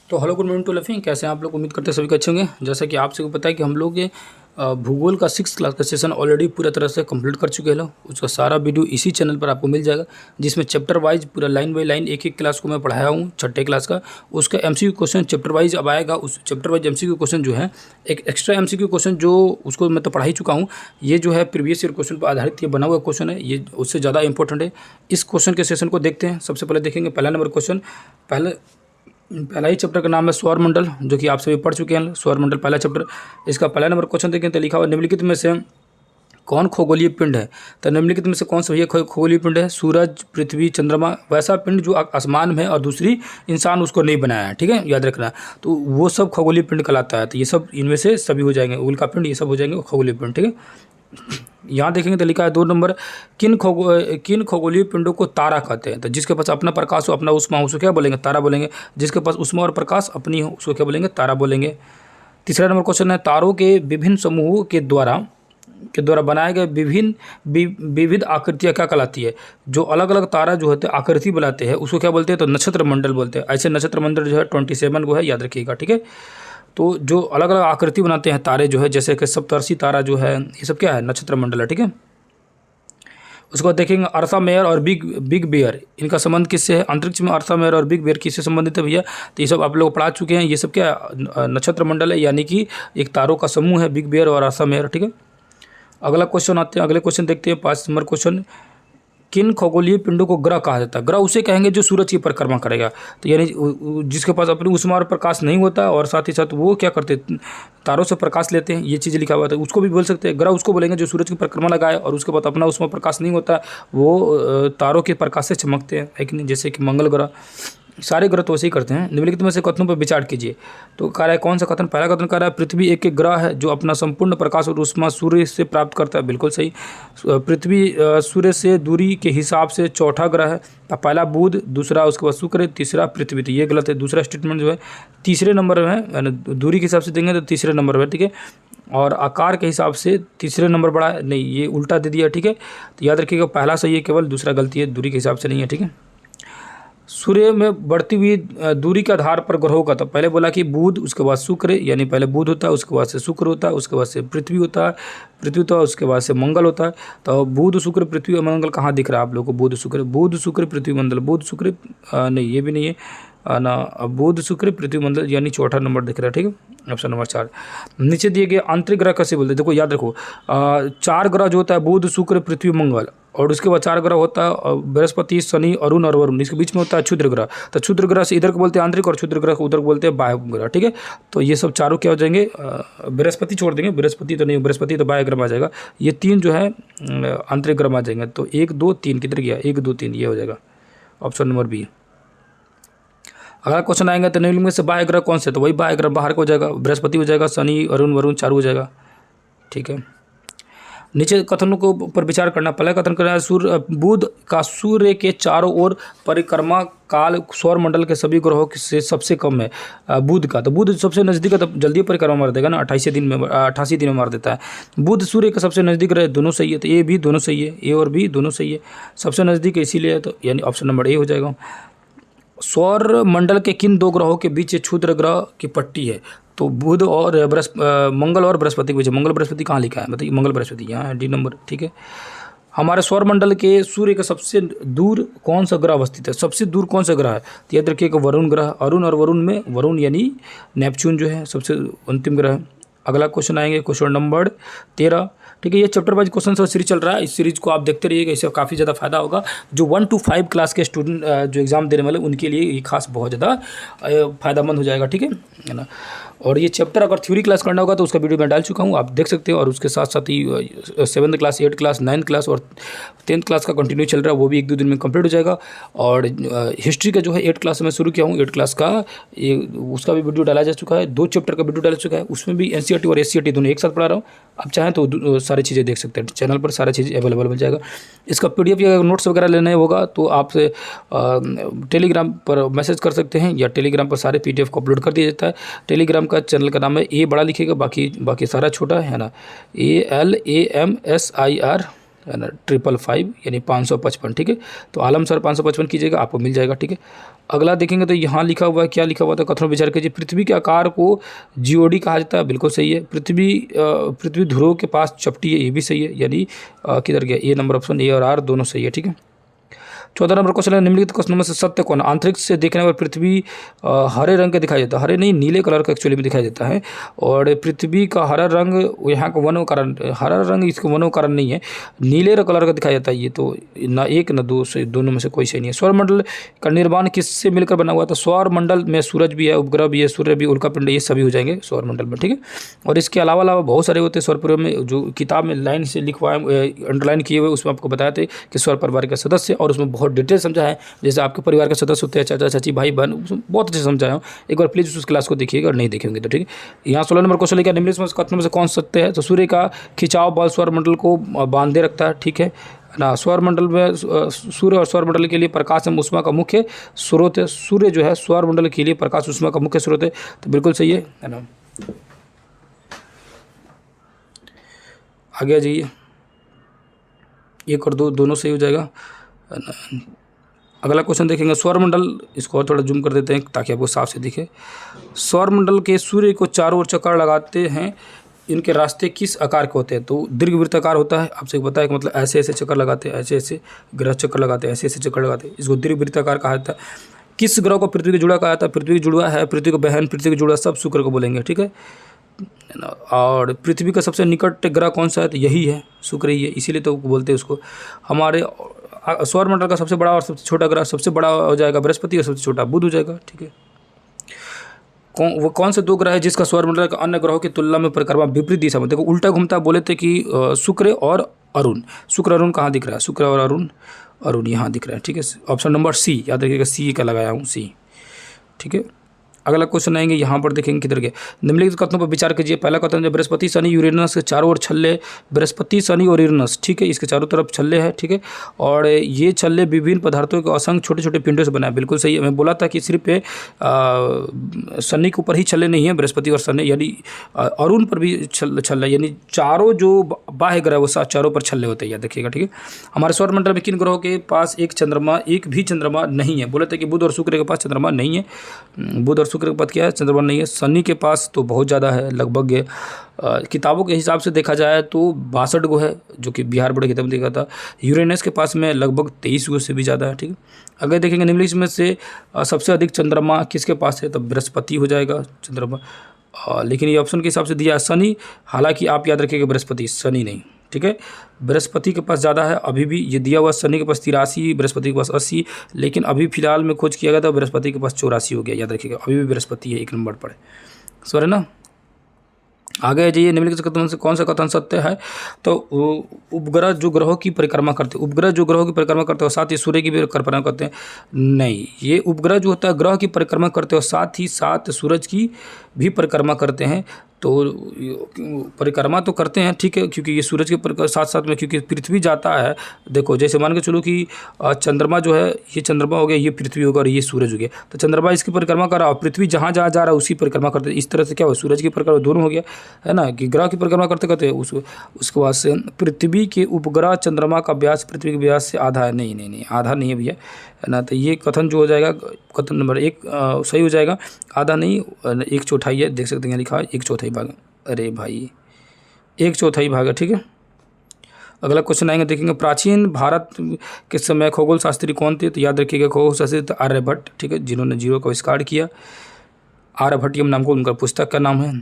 तो hello good morning to लफिंग, कैसे हैं आप लोग। उम्मीद करते हैं सभी को अच्छे होंगे। जैसा कि आप सबको पता है कि हम लोग ये भूगोल का 6th क्लास का सेशन ऑलरेडी पूरा तरह से कंप्लीट कर चुके हैं लोग। उसका सारा वीडियो इसी चैनल पर आपको मिल जाएगा, जिसमें चैप्टर वाइज पूरा लाइन बाई लाइन एक एक क्लास को मैं पढ़ाया हूँ। 6ठे क्लास का उसका एमसीक्यू क्वेश्चन चैप्टर वाइज अब आएगा। उस चैप्टर वाइज एमसीक्यू क्वेश्चन जो है, एक एक्स्ट्रा एमसीक्यू क्वेश्चन जो उसको मैं तो पढ़ा ही चुका हूँ। ये जो है प्रीवियस ईयर क्वेश्चन पर आधारित ये बना हुआ क्वेश्चन है, ये उससे ज़्यादा इंपॉर्टेंट है। इस क्वेश्चन के सेशन को देखते हैं। सबसे पहले देखेंगे पहला नंबर क्वेश्चन। पहला ही चैप्टर का नाम है सौरमंडल, जो कि आप सभी पढ़ चुके हैं। सौरमंडल पहला चैप्टर। इसका पहला नंबर क्वेश्चन देखें तो लिखा हुआ निम्नलिखित में से कौन खगोलीय पिंड है। तो निम्नलिखित में से कौन सा ये खगोलीय पिंड है। सूरज, पृथ्वी, चंद्रमा, वैसा पिंड जो आसमान में है और दूसरी इंसान उसको नहीं बनाया है। ठीक है, याद रखना। तो वो सब खगोलीय पिंड कहलाता है। तो ये सब इनमें से सभी हो जाएंगे। उल्का पिंड ये सब हो जाएंगे खगोलीय पिंड। ठीक है, यहाँ देखेंगे तो लिखा है 2 नंबर, किन खगोलीय पिंडों को तारा कहते हैं। तो जिसके पास अपना प्रकाश हो, अपना उष्मा हो, उसको क्या बोलेंगे, तारा बोलेंगे। जिसके पास उष्मा और प्रकाश अपनी हो, उसको क्या बोलेंगे, तारा बोलेंगे। तीसरा नंबर क्वेश्चन है, तारों के विभिन्न समूहों के द्वारा बनाए गए विविध आकृतियाँ क्या कहलाती है। जो अलग अलग तारा जो होते हैं आकृति बनाते हैं, उसको क्या बोलते हैं, तो नक्षत्र मंडल बोलते हैं। ऐसे नक्षत्र मंडल जो है 27 को है, याद रखिएगा। ठीक है, तो जो अलग अलग आकृति बनाते हैं तारे जो है, जैसे कि सप्तर्षि तारा जो है, ये सब क्या है, नक्षत्र मंडल है। ठीक है, उसको देखेंगे अर्था मेयर और बिग बियर, इनका संबंध किससे है। अंतरिक्ष में अर्था मेयर और बिग बियर किससे संबंधित है भैया। तो ये सब आप लोग पढ़ा चुके हैं। ये सब क्या है, नक्षत्र मंडल है, यानी कि एक तारों का समूह है, बिग बियर और अर्था मेयर। ठीक है, अगला क्वेश्चन आते हैं। अगले क्वेश्चन देखते हैं 5 नंबर क्वेश्चन, किन खगोलीय पिंडों को ग्रह कहा जाता है। ग्रह उसे कहेंगे जो सूरज की परिक्रमा करेगा। तो यानी जिसके पास अपनी उष्मा और प्रकाश नहीं होता और साथ ही साथ वो क्या करते, तारों से प्रकाश लेते हैं। ये चीज़ लिखा हुआ था, उसको भी बोल सकते हैं। ग्रह उसको बोलेंगे जो सूरज की परिक्रमा लगाए और उसके बाद अपना उष्मा प्रकाश नहीं होता, वो तारों के प्रकाश से चमकते हैं, है कि नहीं। जैसे कि मंगल ग्रह, सारे ग्रह तो वैसे ही करते हैं। निम्नलिखित में से कथनों पर विचार कीजिए। तो कह रहा है कौन सा कथन। पहला कथन कह रहा है पृथ्वी एक ग्रह है जो अपना संपूर्ण प्रकाश और उष्मा सूर्य से प्राप्त करता है। बिल्कुल सही। पृथ्वी सूर्य से दूरी के हिसाब से चौथा ग्रह है। पहला बुध, दूसरा उसके बाद शुक्र, तीसरा पृथ्वी। तो ये गलत है। दूसरा स्टेटमेंट जो है तीसरे नंबर में है, यानी दूरी के हिसाब से देंगे तो तीसरे नंबर में। ठीक है, और आकार के हिसाब से तीसरे नंबर बड़ा है, नहीं ये उल्टा दे दिया। ठीक है, तो याद रखिएगा पहला सही है केवल, दूसरा गलती है, दूरी के हिसाब से नहीं है। ठीक है, सूर्य में बढ़ती हुई दूरी के आधार पर ग्रहों का, तो पहले बोला कि बुध, उसके बाद शुक्र, यानी पहले बुध होता है, उसके बाद से शुक्र होता है, उसके बाद से पृथ्वी होता है, उसके बाद से मंगल होता है। तो बुध, शुक्र, पृथ्वी और मंगल कहाँ दिख रहा है आप लोगों को। बुध शुक्र पृथ्वी मंगल, बुध शुक्र नहीं ये भी नहीं है ना, बुध शुक्र पृथ्वी मंगल, यानी चौथा नंबर दिख रहा है। ठीक है, ऑप्शन नंबर 4। नीचे दिए गए आंतरिक ग्रह कैसे बोलते हैं, देखो याद रखो। 4 ग्रह जो होता है बुध, शुक्र, पृथ्वी, मंगल, और उसके बाद 4 ग्रह होता है बृहस्पति, शनि, अरुण और वरुण। इसके बीच में होता है क्षुद्र ग्रह। तो क्षुद्र ग्रह से इधर को बोलते हैं आंतरिक और क्षुद्र ग्रह को उधर को बोलते हैं बाह्य ग्रह। ठीक है, तो ये सब चारों क्या हो जाएंगे, बृहस्पति छोड़ देंगे, बृहस्पति तो नहीं, बृहस्पति तो बाह्य ग्रह में आ जाएगा। ये 3 जो है आंतरिक ग्रह में आ जाएंगे। तो 1 2 3 किधर गया, 1 2 3 ये हो जाएगा ऑप्शन नंबर बी। अगला क्वेश्चन आएंगे तो निम्नलिखित में से बाह्य ग्रह कौन से, तो वही बाह्य ग्रह बाहर का हो जाएगा, बृहस्पति हो जाएगा, शनि, अरुण, वरुण चारों हो जाएगा। ठीक है, नीचे कथनों को पर विचार करना। पहला कथन कर रहा है बुध का सूर्य के चारों ओर परिक्रमा काल सौर मंडल के सभी ग्रहों से सबसे कम है बुध का। तो बुध सबसे नज़दीक है, तो जल्दी परिक्रमा मार देगा ना, 88 दिन में मार देता है। बुध सूर्य के सबसे नज़दीक रहे, दोनों सही है। तो ए भी दोनों सही है, ए और बी दोनों सही है, सबसे नज़दीक है इसीलिए, तो यानी ऑप्शन नंबर ए हो जाएगा। सौर मंडल के किन 2 ग्रहों के बीच क्षुद्र ग्रह की पट्टी है। तो बुध और मंगल और बृहस्पति के बीच। मंगल बृहस्पति कहाँ लिखा है, बताइए। मंगल बृहस्पति यहाँ है, डी नंबर। ठीक है, हमारे सौर मंडल के सूर्य के सबसे दूर कौन सा ग्रह अवस्थित है, सबसे दूर कौन सा ग्रह है। तो याद रखिएगा वरुण ग्रह। अरुण और वरुण में वरुण यानी नेपच्यून जो है सबसे अंतिम ग्रह है। अगला क्वेश्चन आएंगे क्वेश्चन नंबर 13। ठीक है, ये चैप्टर वाइज क्वेश्चन सब सीरीज चल रहा है। इस सीरीज को आप देखते रहिएगा, इससे काफ़ी ज़्यादा फायदा होगा। जो 1 to 5 क्लास के स्टूडेंट जो एग्ज़ाम देने वाले उनके लिए ये खास बहुत ज़्यादा फायदेमंद हो जाएगा। ठीक है ना, और ये चैप्टर अगर थ्योरी क्लास करना होगा तो उसका वीडियो मैं डाल चुका हूँ, आप देख सकते हो। और उसके साथ साथ ही 7th class, 8th class, 9th class और 10th क्लास का कंटिन्यू चल रहा है, वो भी 1-2 दिन में कंप्लीट हो जाएगा। और हिस्ट्री का जो है 8th क्लास से मैं शुरू किया हूँ, 8th क्लास का उसका भी वीडियो डाला जा चुका है। 2 चैप्टर का वीडियो डाला चुका है, उसमें भी NCERT और SCERT दोनों एक साथ पढ़ा रहा हूँ। आप चाहें तो सारी चीज़ें देख सकते हैं, चैनल पर सारी चीज़ अवेलेबल मिल जाएगा। इसका PDF या नोट्स वगैरह लेना होगा तो आप टेलीग्राम पर मैसेज कर सकते हैं, या टेलीग्राम पर सारे PDF को अपलोड कर दिया जाता है। टेलीग्राम का चैनल का नाम है ए बड़ा लिखिएगा, बाकी सारा छोटा है ना, ALAMSIR है ना 555 यानी 555, ठीक है। तो आलम सर 555 कीजिएगा, आपको मिल जाएगा, ठीक है। अगला देखेंगे तो यहाँ लिखा हुआ है, क्या लिखा हुआ था, कथन विचार कीजिए। पृथ्वी के आकार को जीओडी कहा जाता है, बिल्कुल सही है। पृथ्वी ध्रुव के पास चपटी है, ये भी सही है, यानी किधर गया, ए नंबर ऑप्शन, ए और आर दोनों सही है, ठीक है। 14 नंबर क्वेश्चन है, निम्नलिखित क्वेश्चनों में से सत्य कौन। अंतरिक्ष से देखने पर पृथ्वी हरे रंग का दिखाई देता है, हरे नहीं नीले कलर का एक्चुअली में दिखाई देता है। और पृथ्वी का हरा रंग यहाँ का वनों कारण, हरा रंग इसका वनों कारण नहीं है, नीले कलर का दिखाई देता है। ये तो ना एक ना दो से, दोनों में से कोई सही नहीं है। सौरमंडल का निर्माण किससे मिलकर बना हुआ था। सौरमंडल में सूरज भी है, उपग्रह भी है, सूर्य भी, उल्कापिंड, ये सभी हो जाएंगे सौरमंडल में, ठीक है। और इसके अलावा बहुत सारे होते हैं सौर में, जो किताब में लाइन से लिखवाए अंडरलाइन किए हुए, उसमें आपको बताया थे कि सौर परिवार के सदस्य, और उसमें बहुत डिटेल समझा है, जैसे आपके परिवार के सदस्य होते हैं, चाचा चाची भाई बहन, बहुत अच्छे से समझाया हूँ। एक बार प्लीज़ उस क्लास को देखिएगा, और नहीं देखेंगे तो, ठीक है। यहाँ 16 नंबर क्वेश्चन लिखा, निम्नलिखित कथनों में से कौन सत्य है। तो सूर्य का खिंचाव बल सौरमंडल को बांधे रखता है, ठीक है ना। सौरमंडल में सूर्य और सौरमंडल के लिए प्रकाश एवं ऊष्मा का मुख्य स्रोत है। सूर्य जो है सौरमंडल के लिए प्रकाश ऊष्मा का मुख्य स्रोत है, तो बिल्कुल सही है ना। आगे आ जाइए, एक और दो दोनों सही हो जाएगा। अगला क्वेश्चन देखेंगे, सौरमंडल, इसको और थोड़ा जूम कर देते हैं ताकि आपको साफ से दिखे। सौरमंडल के सूर्य को चारों ओर चक्कर लगाते हैं, इनके रास्ते किस आकार के होते हैं। तो दीर्घवृत्ताकार होता है, आपसे पता है कि मतलब ऐसे ऐसे चक्कर लगाते हैं, ऐसे ऐसे ग्रह चक्कर लगाते हैं, ऐसे ऐसे चक्कर लगाते हैं, इसको दीर्घवृत्ताकार कहा जाता है। किस ग्रह को पृथ्वी के जुड़ा कहा जाता है। पृथ्वी के जुड़ा है, पृथ्वी को बहन, पृथ्वी के जुड़ा, सब शुक्र को बोलेंगे, ठीक है। और पृथ्वी का सबसे निकट ग्रह कौन सा है, तो यही है, शुक्र ही है, इसीलिए तो बोलते हैं उसको। हमारे सौरमंडल का सबसे बड़ा और सबसे छोटा ग्रह, सबसे बड़ा हो जाएगा बृहस्पति और सबसे छोटा बुध हो जाएगा, ठीक है। वो कौन से दो ग्रह है जिसका सौरमंडल का अन्य ग्रहों की तुलना में परिक्रमा विपरीत दिशा में। देखो उल्टा घूमता, बोले थे कि शुक्र और अरुण, शुक्र अरुण कहाँ दिख रहा है, शुक्र और अरुण यहाँ दिख रहा है, ठीक है। ऑप्शन नंबर सी, याद रखिएगा, सी का लगाया हूँ, सी, ठीक है। अगला क्वेश्चन आएंगे, यहाँ पर देखेंगे किधर के। निम्नलिखित कथनों पर विचार कीजिए। पहला कथन है, बृहस्पति शनि यूरेनस के चारों ओर छल्ले, बृहस्पति शनि और यूरेनस, ठीक है, इसके चारों तरफ छल्ले हैं, ठीक है। और ये छल्ले विभिन्न पदार्थों के असंख्य छोटे छोटे पिंडों से बना है, बिल्कुल सही है। मैं बोला था कि सिर्फ शनि के ऊपर ही छल्ले नहीं है, बृहस्पति और शनि यानी अरुण पर भी छल्ले, यानी चारों जो बाह्य ग्रह वो चारों पर छल्ले होते हैं, याद रखिएगा, ठीक है। हमारे सौरमंडल में किन ग्रहों के पास एक भी चंद्रमा नहीं है। बोले थे कि बुध और शुक्र के पास चंद्रमा नहीं है, बुध और शुक्र के पास क्या है, चंद्रमा नहीं है। शनि के पास तो बहुत ज़्यादा है, लगभग किताबों के हिसाब से देखा जाए तो 62 गो है, जो कि बिहार बोर्ड की किताब में देखा था। यूरेनस के पास में लगभग 23 गो से भी ज़्यादा है, ठीक है। अगर देखेंगे निम्नलिखित में से सबसे अधिक चंद्रमा किसके पास है, तो बृहस्पति हो जाएगा चंद्रमा, लेकिन ये ऑप्शन के हिसाब से दिया शनि, हालांकि आप याद रखिएगा बृहस्पति, शनि नहीं, ठीक है। बृहस्पति के पास ज़्यादा है, अभी भी ये दिया हुआ शनि के पास 83, बृहस्पति के पास 80, लेकिन अभी फिलहाल में खोज किया गया था बृहस्पति के पास 84 हो गया, याद रखिएगा, अभी भी बृहस्पति है 1 नंबर पर, सॉरी ना। आगे जाइए, निम्नलिखित कथन से कौन सा कथन सत्य है। तो उपग्रह जो ग्रहों की परिक्रमा करते हैं, उपग्रह जो ग्रहों की परिक्रमा करते हैं और साथ ही सूर्य की भी परिक्रमा करते हैं, नहीं, ये उपग्रह जो होता है ग्रह की परिक्रमा करते हैं और साथ ही साथ सूरज की भी परिक्रमा करते हैं। तो परिक्रमा तो करते हैं, ठीक है, क्योंकि ये सूरज के साथ साथ में, क्योंकि पृथ्वी जाता है, देखो जैसे मान के चलो कि चंद्रमा जो है, ये चंद्रमा हो गया, ये पृथ्वी होगा और ये सूरज हो गया, तो चंद्रमा इसकी परिक्रमा कर रहा है, पृथ्वी जहाँ जहाँ जा रहा है उसी परिक्रमा करते हैं। इस तरह से क्या हो, सूरज की परिक्रमा दोनों हो गया, है ना, कि ग्रह की परिक्रमा करते करते उसके बाद से पृथ्वी के उपग्रह चंद्रमा का व्यास पृथ्वी के व्यास से आधा है, नहीं आधा नहीं है भैया, है ना। तो ये कथन जो हो जाएगा, कथन नंबर 1 सही हो जाएगा, आधा नहीं 1/4 है, देख सकते हैं लिखा है 1/4 भाग, अरे भाई 1/4 भाग है, ठीक है। अगला क्वेश्चन आएंगे, देखेंगे प्राचीन भारत के समय खगोल शास्त्री कौन थे। तो याद रखिएगा खगोल शास्त्री आर्यभट्ट, ठीक है, जिन्होंने जीरो का आविष्कार किया, आर्यभट्टियम नाम को उनका पुस्तक का नाम है।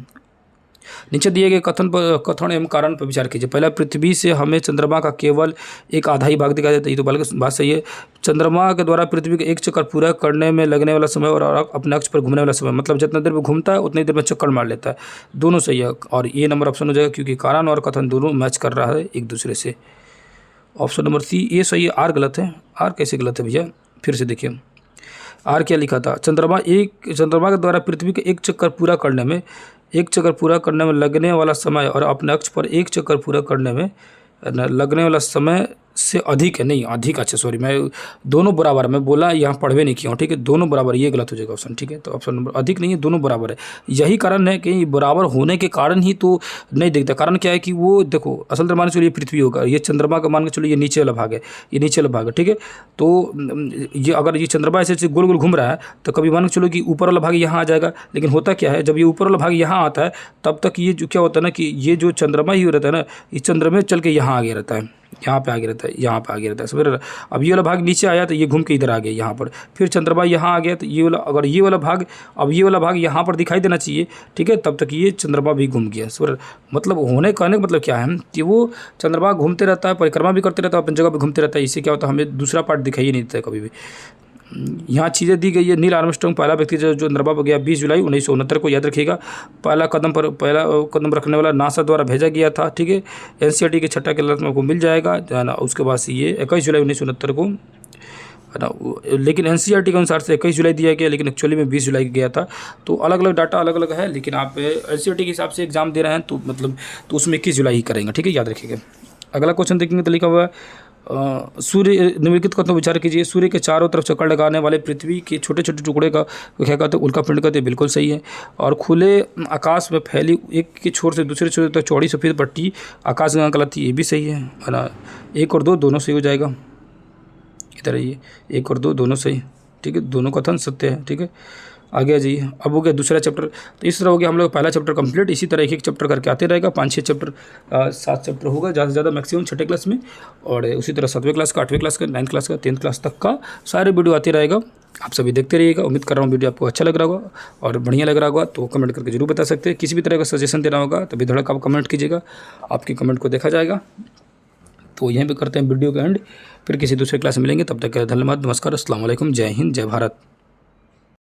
नीचे दिए गए कथन एवं कारण पर विचार कीजिए। पहला, पृथ्वी से हमें चंद्रमा का केवल एक आधा ही भाग दिखाई देता है, ये तो बल्कि बात सही है। चंद्रमा के द्वारा पृथ्वी का एक चक्कर पूरा करने में लगने वाला समय और अपने अक्ष पर घूमने वाला समय, मतलब जितना देर में घूमता है उतनी देर में चक्कर मार लेता है, दोनों सही है। और ये नंबर ऑप्शन हो जाएगा, क्योंकि कारण और कथन दोनों मैच कर रहा है एक दूसरे से। ऑप्शन नंबर सी ये सही है, आर गलत है। आर कैसे गलत है भैया, फिर से देखिए आर क्या लिखा था। चंद्रमा के द्वारा पृथ्वी का एक चक्कर पूरा करने में लगने वाला समय और अपने अक्ष पर एक चक्कर पूरा करने में लगने वाला समय से अधिक है, नहीं अधिक, अच्छा सॉरी, मैं दोनों बराबर, मैं बोला यहाँ पढ़वे नहीं किया हूँ, ठीक है, दोनों बराबर, ये गलत हो जाएगा ऑप्शन, ठीक है। तो ऑप्शन नंबर अधिक नहीं है, दोनों बराबर है। यही कारण है कि बराबर होने के कारण ही तो नहीं दिखता। कारण क्या है कि वो देखो, असल में मान के चलो ये पृथ्वी होगा, ये चंद्रमा का मान के चलो ये नीचे वाला भाग है, ये नीचे वाला भाग है, ठीक है। तो ये अगर ये चंद्रमा ऐसे गोल गोल घूम रहा है तो कभी मान के चलो कि ऊपर वाला भाग यहाँ आ जाएगा, लेकिन होता क्या है, जब ये ऊपर वाला भाग यहाँ आता है तब तक ये जो क्या होता है ना कि ये जो चंद्रमा ही रहता है ना, इस चंद्रमा चल के यहाँ आगे रहता है, यहाँ पे आगे रहता है, यहाँ पे आगे रहता है, समझ रहे। अब ये वाला भाग नीचे आया तो ये घूम के इधर आ गया यहाँ पर, फिर चंद्रमा यहाँ आ गया तो ये वाला, अगर ये वाला भाग, अब ये वाला भाग यहाँ पर दिखाई देना चाहिए, ठीक है, तब तक ये चंद्रमा भी घूम गया, समझ। मतलब होने कहने का मतलब क्या है कि वो चंद्रमा घूमते रहता है, परिक्रमा भी करते रहता है, अपनी जगह पर घूमते रहता है। इससे क्या होता है, हमें दूसरा पार्ट दिखाई नहीं देता है कभी भी। यहाँ चीज़ें दी गई है। नील आर्मस्ट्रांग पहला व्यक्ति जो चंद्रमा पर गया 20 जुलाई 1969 को, याद रखिएगा। पहला कदम रखने वाला नासा द्वारा भेजा गया था, ठीक है। एनसीईआरटी के छठा क्लास में आपको मिल जाएगा, है ना। उसके बाद से ये 21 जुलाई 1969 को, है ना, लेकिन एनसीईआरटी के अनुसार से 21 जुलाई दिया गया, लेकिन एक्चुअली में 20 जुलाई गया था। तो अलग अलग डाटा अलग अलग है, लेकिन आप एनसीईआरटी के हिसाब से एग्जाम दे रहे हैं तो मतलब तो उसमें 21 जुलाई ही करेंगे, ठीक है, याद रखिएगा। अगला क्वेश्चन देखेंगे तो लिखा हुआ है सूर्य निम्नलिखित कथनों विचार कीजिए। सूर्य के चारों तरफ चक्कर लगाने वाले पृथ्वी के छोटे छोटे टुकड़े का क्या कहते हैं, उल्का पिंड कहते हैं, बिल्कुल सही है। और खुले आकाश में फैली एक के छोर से दूसरे छोर तक चौड़ी सफ़ेद पट्टी आकाशगंगा कहलाती है, ये भी सही है ना। 1 और 2 दोनों सही हो जाएगा, इधर आइए, 1 और 2 दोनों सही, ठीक है, दोनों कथन सत्य है, ठीक है। आगे आ जाइए। अब हो गया दूसरा चैप्टर। तो इस तरह हो गया हम लोग पहला चैप्टर कंप्लीट। इसी तरह एक एक चैप्टर करके आते रहेगा, 5-6 चैप्टर 7 चैप्टर होगा ज़्यादा से ज़्यादा मैक्सिमम छठे क्लास में, और उसी तरह 7वें क्लास का, 8वें क्लास का, 9th क्लास का, 10th क्लास तक का सारे वीडियो आते रहेगा। आप सभी देखते रहिएगा। उम्मीद कर रहा हूँ वीडियो आपको अच्छा लग रहा होगा और बढ़िया लग रहा होगा, तो कमेंट करके जरूर बता सकते हैं। किसी भी तरह का सजेशन देना होगा तो बेधड़क आप कमेंट कीजिएगा, आपकी कमेंट को देखा जाएगा। तो यहीं पे करते हैं वीडियो का एंड, फिर किसी दूसरे क्लास में मिलेंगे। तब तक धन्यवाद, नमस्कार, अस्सलाम वालेकुम, जय हिंद, जय भारत।